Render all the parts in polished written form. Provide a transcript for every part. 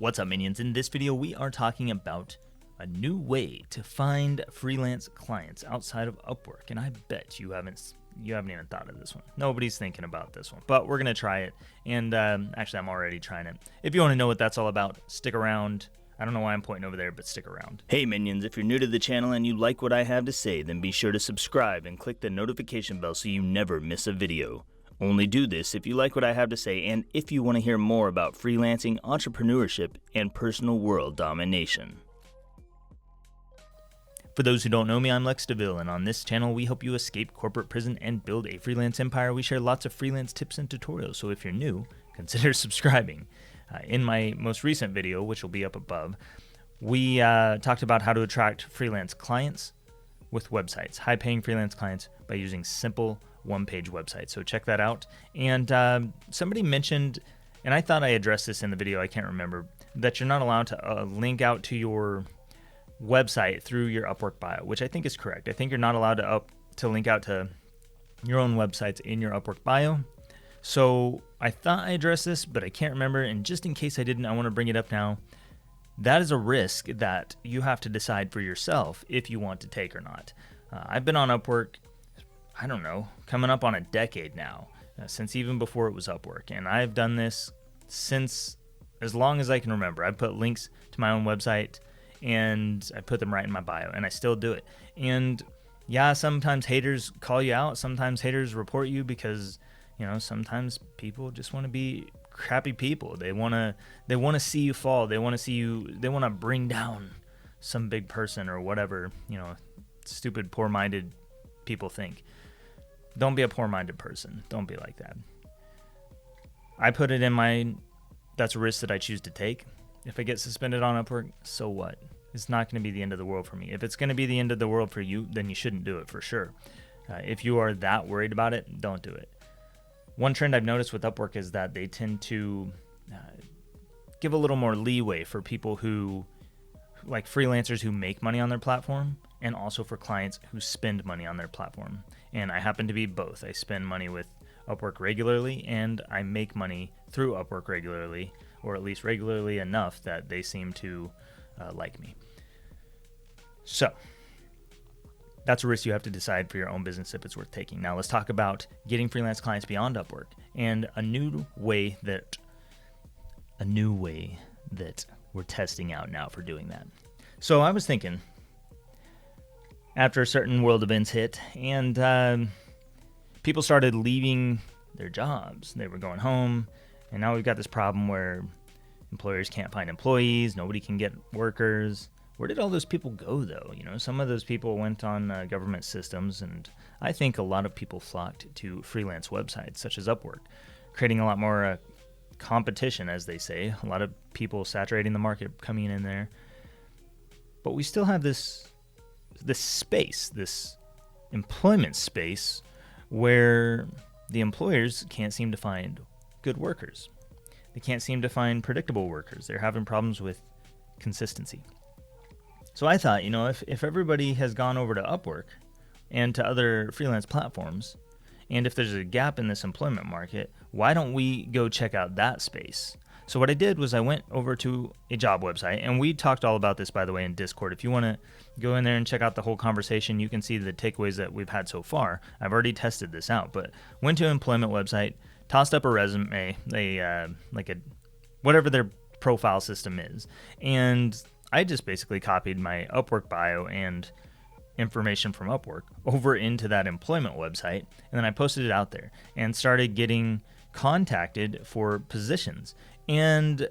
What's up, minions? In this video, we are talking about a new way to find freelance clients outside of Upwork, and I bet you haven't even thought of this one. Nobody's thinking about this one, but we're gonna try it. And actually, I'm already trying it. If you want to know what that's all about, stick around. I don't know why I'm pointing over there, but stick around. Hey minions, if you're new to the channel and you like what I have to say, then be sure to subscribe and click the notification bell so you never miss a video. Only do this if you like what I have to say and if you want to hear more about freelancing, entrepreneurship, and personal world domination. For those who don't know me, I'm Lex DeVille, and on this channel we help you escape corporate prison and build a freelance empire. We share lots of freelance tips and tutorials, so if you're new, consider subscribing. In my most recent video, which will be up above, we talked about how to attract freelance clients with websites, high-paying freelance clients by using simple one-page websites. So check that out. And somebody mentioned, and I thought I addressed this in the video, I can't remember, that you're not allowed to link out to your website through your Upwork bio, which I think is correct. I think you're not allowed to link out to your own websites in your Upwork bio. So I thought I addressed this, but I can't remember, and just in case I didn't, I want to bring it up now. That is a risk that you have to decide for yourself if you want to take or not. I've been on Upwork, I don't know, coming up on a decade now, since even before it was Upwork, and I've done this since as long as I can remember. I put links to my own website, and I put them right in my bio, and I still do it. And yeah, sometimes haters call you out, sometimes haters report you because, you know, sometimes people just want to be crappy people. They want to see you fall. They want to bring down some big person or whatever, you know, stupid, poor-minded people think. Don't be a poor-minded person. Don't be like that. I put it in my, that's a risk that I choose to take. If I get suspended on Upwork, so what? It's not going to be the end of the world for me. If it's going to be the end of the world for you, then you shouldn't do it for sure. If you are that worried about it, don't do it. One trend I've noticed with Upwork is that they tend to give a little more leeway for people who, like freelancers who make money on their platform, and also for clients who spend money on their platform. And I happen to be both. I spend money with Upwork regularly, and I make money through Upwork regularly, or at least regularly enough that they seem to like me. So that's a risk you have to decide for your own business if it's worth taking. Now let's talk about getting freelance clients beyond Upwork and a new way that we're testing out now for doing that. So I was thinking, after certain world events hit and people started leaving their jobs, they were going home, and now we've got this problem where employers can't find employees, nobody can get workers. Where did all those people go, though? You know, some of those people went on government systems, and I think a lot of people flocked to freelance websites such as Upwork, creating a lot more competition, as they say. A lot of people saturating the market coming in there. But we still have this space, this employment space, where the employers can't seem to find good workers. They can't seem to find predictable workers. They're having problems with consistency. So I thought, you know, if everybody has gone over to Upwork and to other freelance platforms, and if there's a gap in this employment market, why don't we go check out that space? So what I did was I went over to a job website, and we talked all about this, by the way, in Discord. If you want to go in there and check out the whole conversation, you can see the takeaways that we've had so far. I've already tested this out, but went to an employment website, tossed up a resume, whatever their profile system is, and I just basically copied my Upwork bio and information from Upwork over into that employment website, and then I posted it out there and started getting contacted for positions. And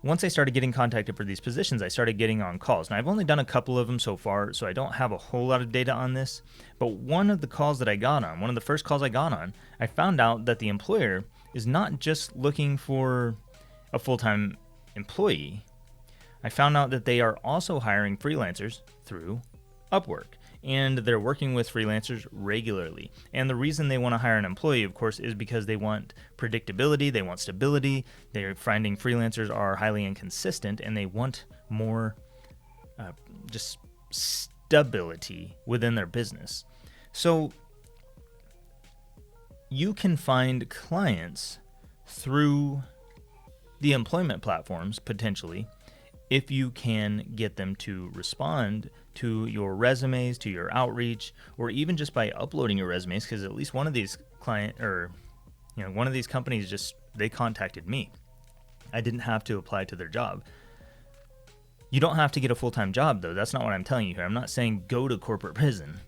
once I started getting contacted for these positions, I started getting on calls. Now, I've only done a couple of them so far, so I don't have a whole lot of data on this, but one of the calls that I got on, one of the first calls I got on, I found out that the employer is not just looking for a full-time employee. I found out that they are also hiring freelancers through Upwork, and they're working with freelancers regularly. And the reason they want to hire an employee, of course, is because they want predictability, they want stability, they're finding freelancers are highly inconsistent, and they want more just stability within their business. So you can find clients through the employment platforms, potentially, if you can get them to respond to your resumes, to your outreach, or even just by uploading your resumes, because at least one of these one of these companies they contacted me. I didn't have to apply to their job. You don't have to get a full-time job, though. That's not what I'm telling you here. I'm not saying go to corporate prison.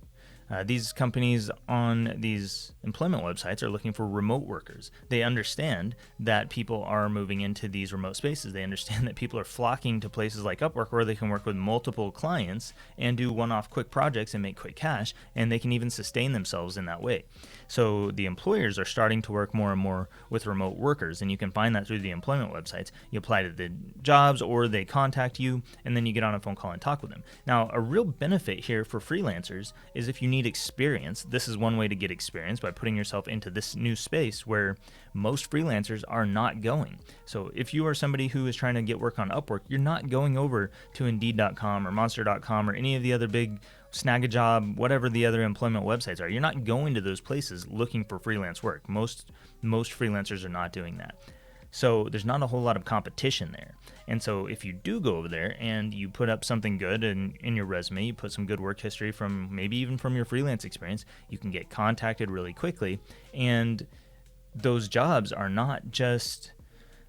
These companies on these employment websites are looking for remote workers. They understand that people are moving into these remote spaces. They understand that people are flocking to places like Upwork where they can work with multiple clients and do one-off quick projects and make quick cash, and they can even sustain themselves in that way. So the employers are starting to work more and more with remote workers, and you can find that through the employment websites. You apply to the jobs, or they contact you, and then you get on a phone call and talk with them. Now, a real benefit here for freelancers is if you need experience, this is one way to get experience, by putting yourself into this new space where most freelancers are not going. So if you are somebody who is trying to get work on Upwork, you're not going over to Indeed.com or Monster.com or any of the other big Snag-a-Job, whatever the other employment websites are. You're not going to those places looking for freelance work. Most freelancers are not doing that. So there's not a whole lot of competition there. And so if you do go over there and you put up something good in your resume, you put some good work history from maybe even from your freelance experience, you can get contacted really quickly. And those jobs are not just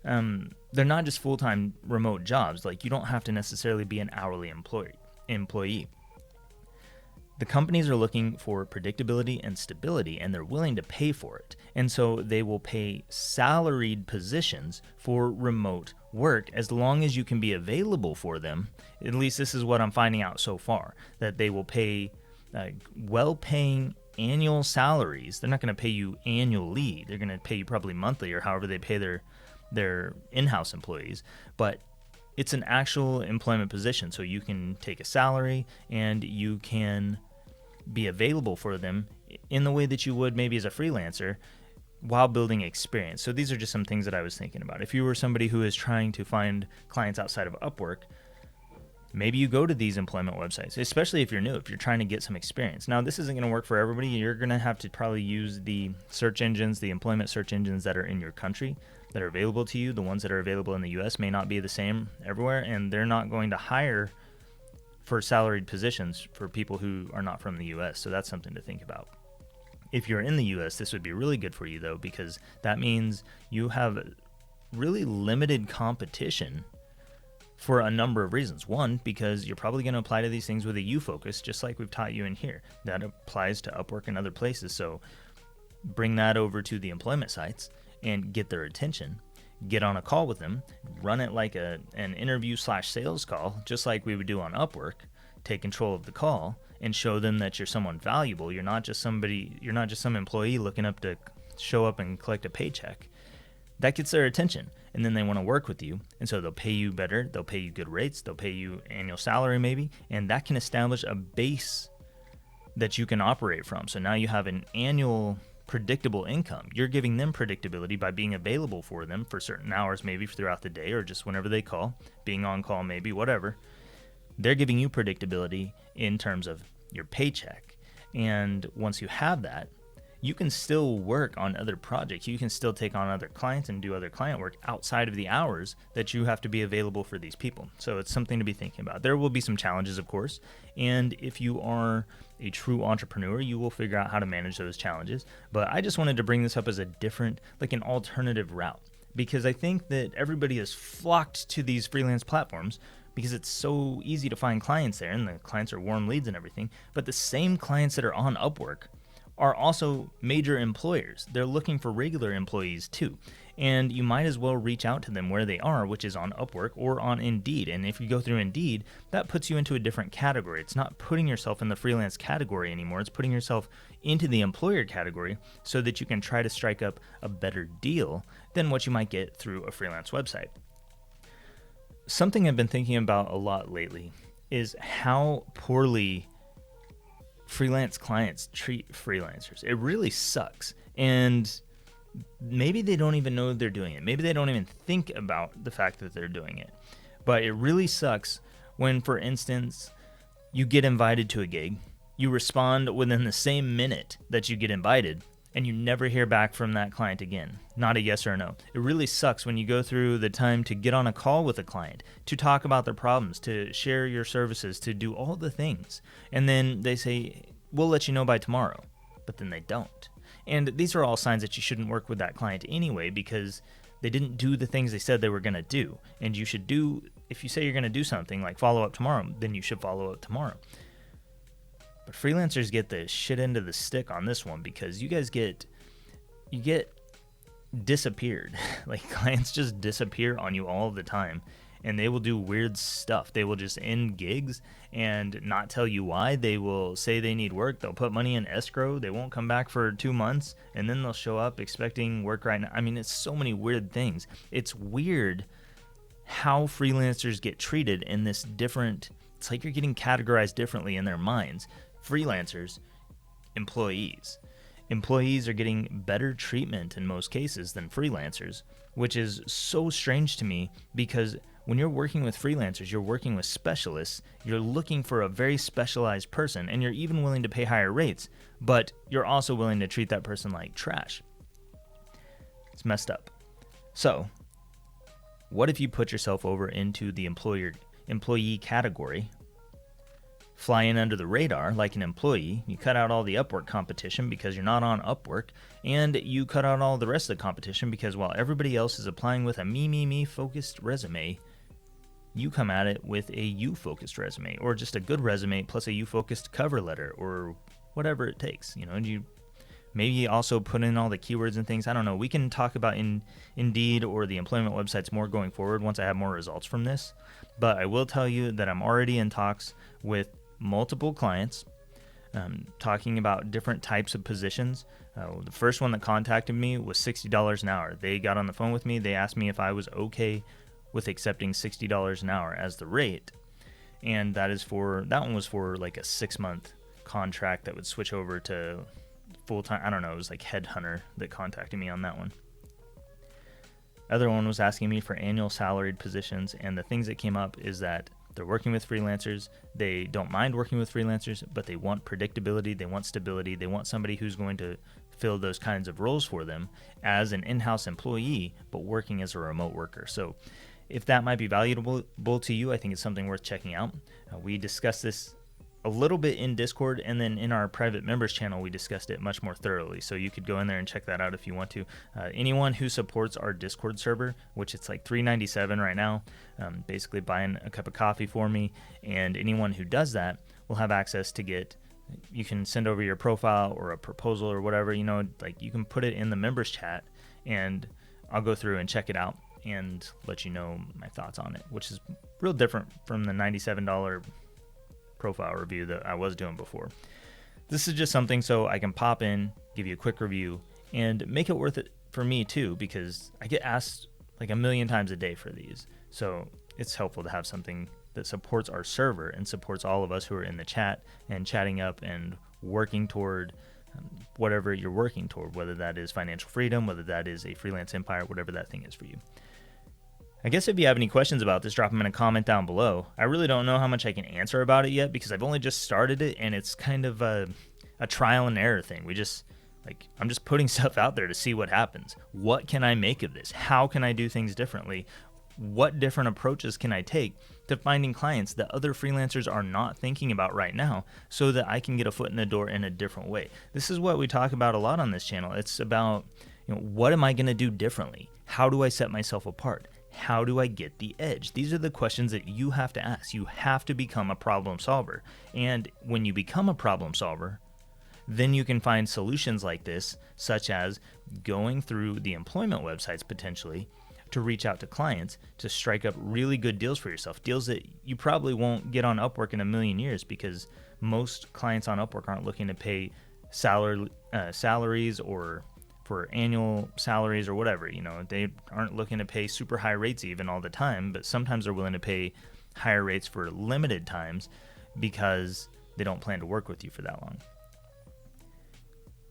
they're not just full-time remote jobs. Like, you don't have to necessarily be an hourly employee. The companies are looking for predictability and stability, and they're willing to pay for it. And so they will pay salaried positions for remote work as long as you can be available for them. At least this is what I'm finding out so far, that they will pay well-paying annual salaries. They're not going to pay you annually. They're going to pay you probably monthly, or however they pay their in-house employees. But it's an actual employment position, so you can take a salary and you can be available for them in the way that you would maybe as a freelancer while building experience. So these are just some things that I was thinking about. If you were somebody who is trying to find clients outside of Upwork, maybe you go to these employment websites, especially if you're new, if you're trying to get some experience. Now, this isn't going to work for everybody. You're going to have to probably use the search engines, the employment search engines that are in your country, that are available to you. The ones that are available in the US may not be the same everywhere, and they're not going to hire for salaried positions for people who are not from the US. So that's something to think about. If you're in the US, this would be really good for you, though, because that means you have really limited competition for a number of reasons. One, because you're probably going to apply to these things with a you focus, just like we've taught you in here. That applies to Upwork and other places. So bring that over to the employment sites and get their attention. Get on a call with them, run it like an interview/sales call, just like we would do on Upwork. Take control of the call and show them that you're someone valuable. You're not just some employee looking up to show up and collect a paycheck. That gets their attention, and then they want to work with you, and so they'll pay you better, they'll pay you good rates, they'll pay you annual salary maybe, and that can establish a base that you can operate from. So now you have an annual predictable income. You're giving them predictability by being available for them for certain hours, maybe throughout the day or just whenever they call, being on call maybe, whatever. They're giving you predictability in terms of your paycheck. And once you have that, you can still work on other projects. You can still take on other clients and do other client work outside of the hours that you have to be available for these people. So it's something to be thinking about. There will be some challenges, of course. And if you are a true entrepreneur, you will figure out how to manage those challenges. But I just wanted to bring this up as a different, like an alternative route, because I think that everybody has flocked to these freelance platforms because it's so easy to find clients there, and the clients are warm leads and everything. But the same clients that are on Upwork are also major employers. They're looking for regular employees too. And you might as well reach out to them where they are, which is on Upwork or on Indeed. And if you go through Indeed, that puts you into a different category. It's not putting yourself in the freelance category anymore. It's putting yourself into the employer category so that you can try to strike up a better deal than what you might get through a freelance website. Something I've been thinking about a lot lately is how poorly freelance clients treat freelancers. It really sucks. And maybe they don't even know they're doing it. Maybe they don't even think about the fact that they're doing it. But it really sucks when, for instance, you get invited to a gig, you respond within the same minute that you get invited, and you never hear back from that client again. Not a yes or a no. It really sucks when you go through the time to get on a call with a client, to talk about their problems, to share your services, to do all the things. And then they say, we'll let you know by tomorrow. But then they don't. And these are all signs that you shouldn't work with that client anyway, because they didn't do the things they said they were going to do. And you should do, if you say you're going to do something like follow up tomorrow, then you should follow up tomorrow. But freelancers get the shit end of the stick on this one, because you get disappeared. Like, clients just disappear on you all the time, and they will do weird stuff. They will just end gigs and not tell you why. They will say they need work. They'll put money in escrow. They won't come back for 2 months, and then they'll show up expecting work right now. I mean, it's so many weird things. It's weird how freelancers get treated in this different, it's like you're getting categorized differently in their minds. Freelancers, employees. Employees are getting better treatment in most cases than freelancers, which is so strange to me, because when you're working with freelancers, you're working with specialists, you're looking for a very specialized person, and you're even willing to pay higher rates, but you're also willing to treat that person like trash. It's messed up. So, what if you put yourself over into the employee category, fly in under the radar like an employee, you cut out all the Upwork competition because you're not on Upwork, and you cut out all the rest of the competition because while everybody else is applying with a me focused resume, you come at it with a you focused resume, or just a good resume plus a you focused cover letter, or whatever it takes. And you maybe also put in all the keywords and things. I don't know. We can talk about Indeed or the employment websites more going forward once I have more results from this. But I will tell you that I'm already in talks with multiple clients, talking about different types of positions. The first one that contacted me was $60 an hour. They got on the phone with me. They asked me if I was okay with accepting $60 an hour as the rate. And that one was for like a 6-month contract that would switch over to full-time. I don't know. It was like Headhunter that contacted me on that one. Other one was asking me for annual salaried positions. And the things that came up is that they're working with freelancers. They don't mind working with freelancers, but they want predictability. They want stability. They want somebody who's going to fill those kinds of roles for them as an in-house employee, but working as a remote worker. So if that might be valuable to you, I think it's something worth checking out. We discussed this a little bit in Discord, and then in our private members channel, we discussed it much more thoroughly. So you could go in there and check that out if you want to. Anyone who supports our Discord server, which it's like $3.97 right now, basically buying a cup of coffee for me, and anyone who does that will have access to you can send over your profile or a proposal or whatever, like you can put it in the members chat, and I'll go through and check it out and let you know my thoughts on it, which is real different from the $97 profile review that I was doing before. This is just something so I can pop in, give you a quick review, and make it worth it for me too, because I get asked like a million times a day for these. So it's helpful to have something that supports our server and supports all of us who are in the chat and chatting up and working toward whatever you're working toward, whether that is financial freedom, whether that is a freelance empire, whatever that thing is for you. I guess if you have any questions about this, drop them in a comment down below. I really don't know how much I can answer about it yet, because I've only just started it, and it's kind of a trial and error thing. I'm just putting stuff out there to see what happens. What can I make of this? How can I do things differently? What different approaches can I take to finding clients that other freelancers are not thinking about right now, so that I can get a foot in the door in a different way? This is what we talk about a lot on this channel. It's about, what am I going to do differently? How do I set myself apart? How do I get the edge? These are the questions that you have to ask. You have to become a problem solver. And when you become a problem solver, then you can find solutions like this, such as going through the employment websites potentially to reach out to clients to strike up really good deals for yourself. Deals that you probably won't get on Upwork in a million years, because most clients on Upwork aren't looking to pay salaries or for annual salaries or whatever. They aren't looking to pay super high rates even all the time, but sometimes they're willing to pay higher rates for limited times because they don't plan to work with you for that long.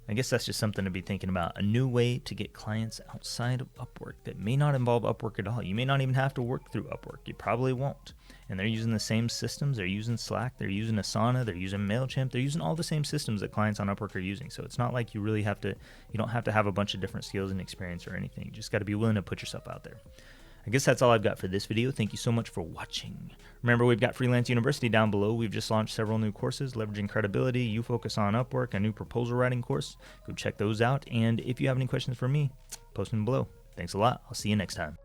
I guess that's just something to be thinking about. A new way to get clients outside of Upwork that may not involve Upwork at all. You may not even have to work through Upwork. You probably won't. and they're using the same systems. They're using Slack, they're using Asana, they're using MailChimp, they're using all the same systems that clients on Upwork are using. So it's not like you don't have to have a bunch of different skills and experience or anything. You just got to be willing to put yourself out there. I guess that's all I've got for this video. Thank you so much for watching. Remember, we've got Freelance University down below. We've just launched several new courses, Leveraging Credibility, You Focus on Upwork, a new proposal writing course. Go check those out. And if you have any questions for me, post them below. Thanks a lot. I'll see you next time.